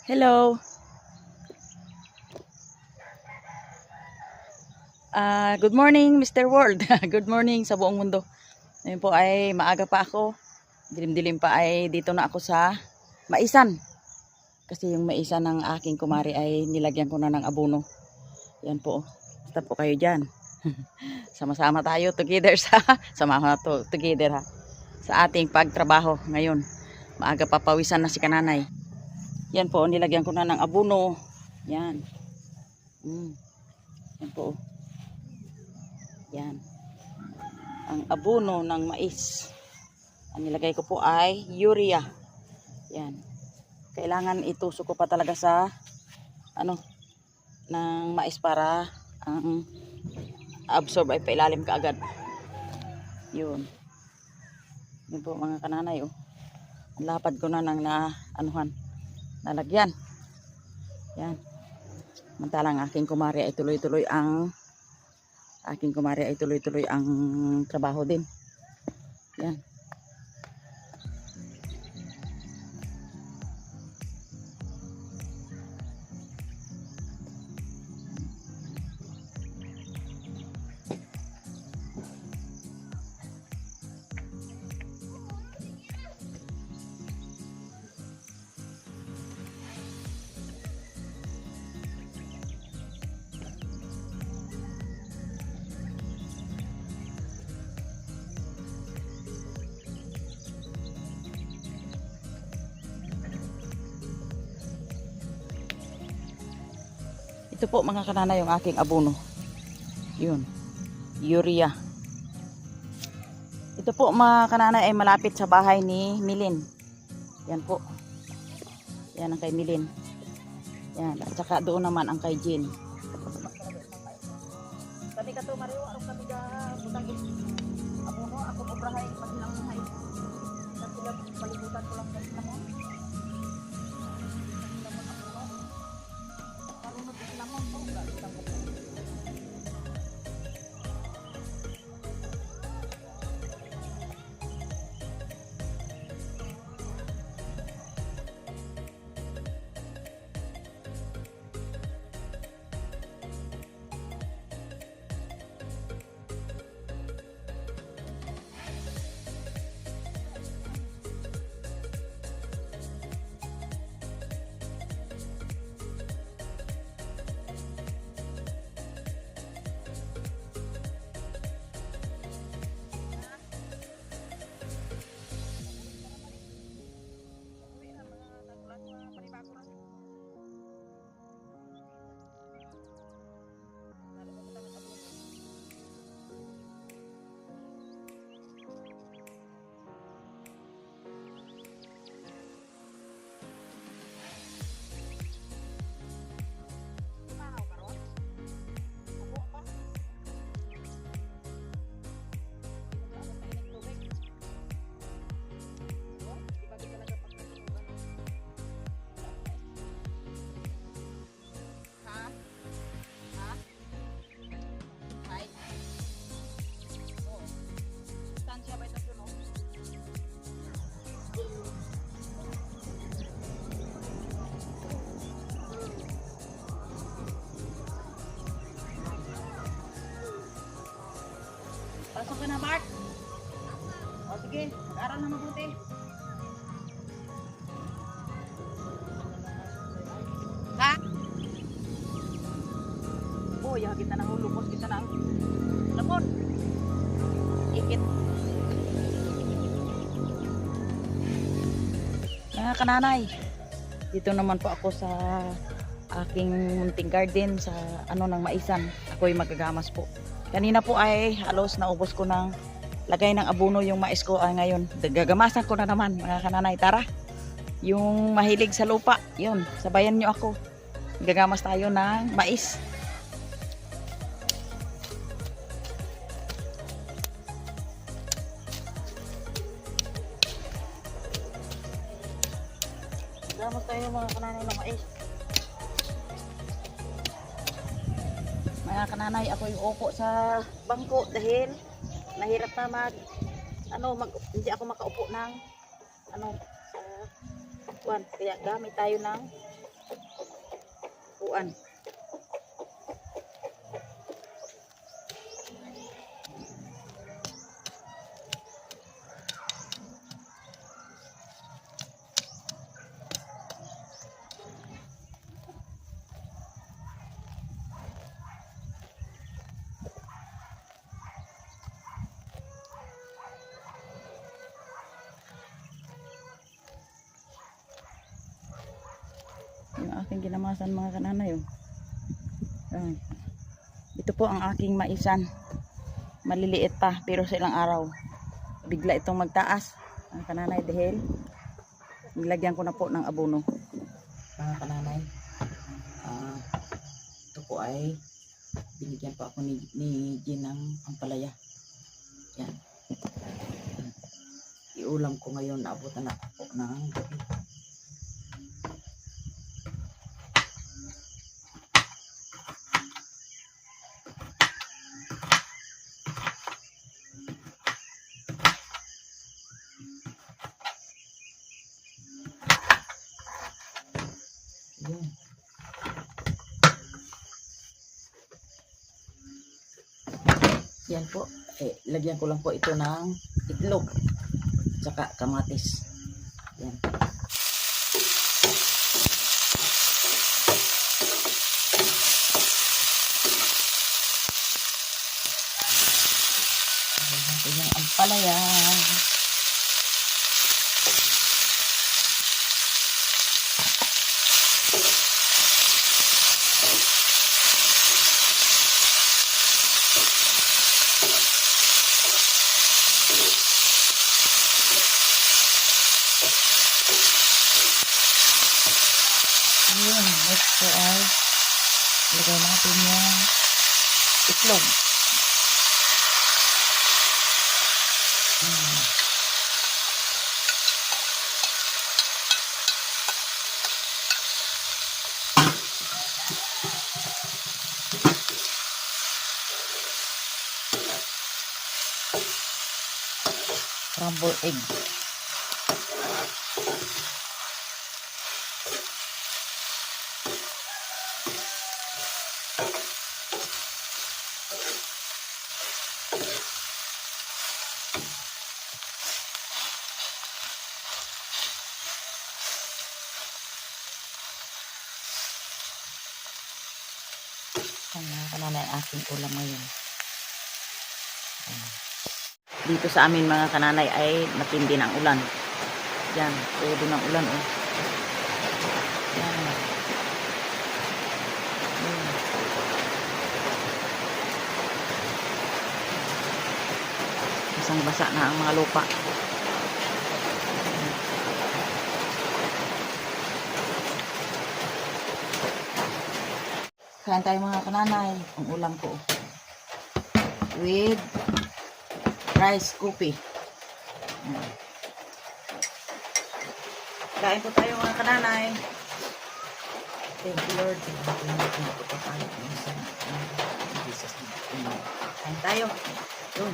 Hello. Good morning, Mr. World. Good morning sa buong mundo. Ngayon po ay maaga pa ako. Dilim-dilim pa ay dito na ako sa maisan. Kasi yung maisan ng aking kumari ay nilagyan ko na ng abono. Yan po. Basta po kayo dyan. Sama-sama tayo together together ha. Sa ating pagtrabaho ngayon. Maaga pa pawisan na si kananay. Yan po, nilagyan ko na ng abono. Yan. Yan po. Yan. Ang abono ng mais. Ang nilagay ko po ay urea. Yan. Kailangan itusok ko pa talaga sa ng mais para ang absorb ay pailalim kaagad. Yun. Yun po mga kananay oh. Lapad ko na ng nalagyan. Yan. Mantalang aking kumari ay tuloy-tuloy ang trabaho din. Yan. Ito po mga kanana yung aking abono. Yun. Urea. Ito po mga kanana ay malapit sa bahay ni Milin. Yan po. Yan ang kay Milin. Yan. At saka doon naman ang kay Jean. Kami ka to mariwa. Arong kami ka butang abono. Ako obrahay. Maghilang mahay. Sila palibutan ko lang kasi naman. Pasok ka na, Mark. O sige, mag-aral na mabuti. Ha? Oh, ya kita nang lupos kita nang lemon. Ikit. Mga kananay, dito naman po ako sa aking munting garden sa ng maisan. Ako'y magagamas po. Kanina po ay halos naubos ko ng lagay ng abono yung mais ko ay ngayon. Gagamasan ko na naman mga kananay. Tara, yung mahilig sa lupa, yun, sabayan nyo ako. Gagamas tayo ng mais. Gagamas tayo mga kananay ng mais. Mga kananay, ako yung upo sa bangko dahil nahirap na hindi ako makaupo ng kaya gamit tayo ng kuan. Yung aking ginamasan mga kananay. Ayan. Ito po ang aking maisan. Maliliit pa pero sa ilang araw bigla itong magtaas ang kananay dahil nilagyan ko na po ng abono. Mga kananay, ito po ay binigyan pa ako ni Jean ng ampalaya. Yan. Iulam ko ngayon, naabutan na po ng gabi. Yun. Yan po, lagyan ko lang po ito ng itlog tsaka kamatis. Yan. Ito yung ampalaya. Yun, next po ay lagay natin yung itlog. Scrambled egg. Kananay ang aking ulam ngayon. Dito sa amin mga kananay ay matindi ng ulan. Yan, todo ng ulan oh. Yan. Basang-basa na ang mga lupa. Kain tayo mga kananay. Ang ulam ko with rice coffee. Kain po tayo mga kananay. Thank you Lord. Kain tayo. Yun.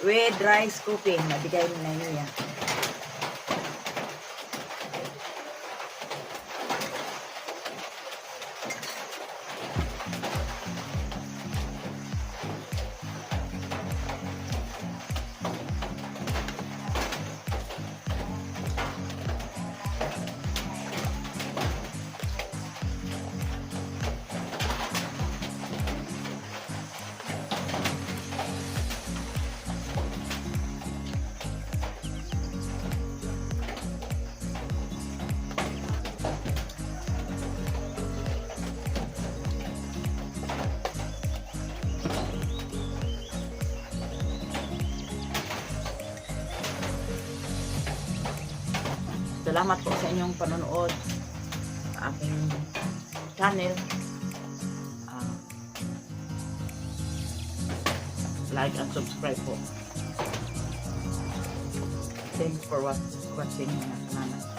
With rice coffee. Nabigay mo na yun yan. Salamat po sa inyong panonood sa aking channel. Like and subscribe po. Thanks for watching mga kananay.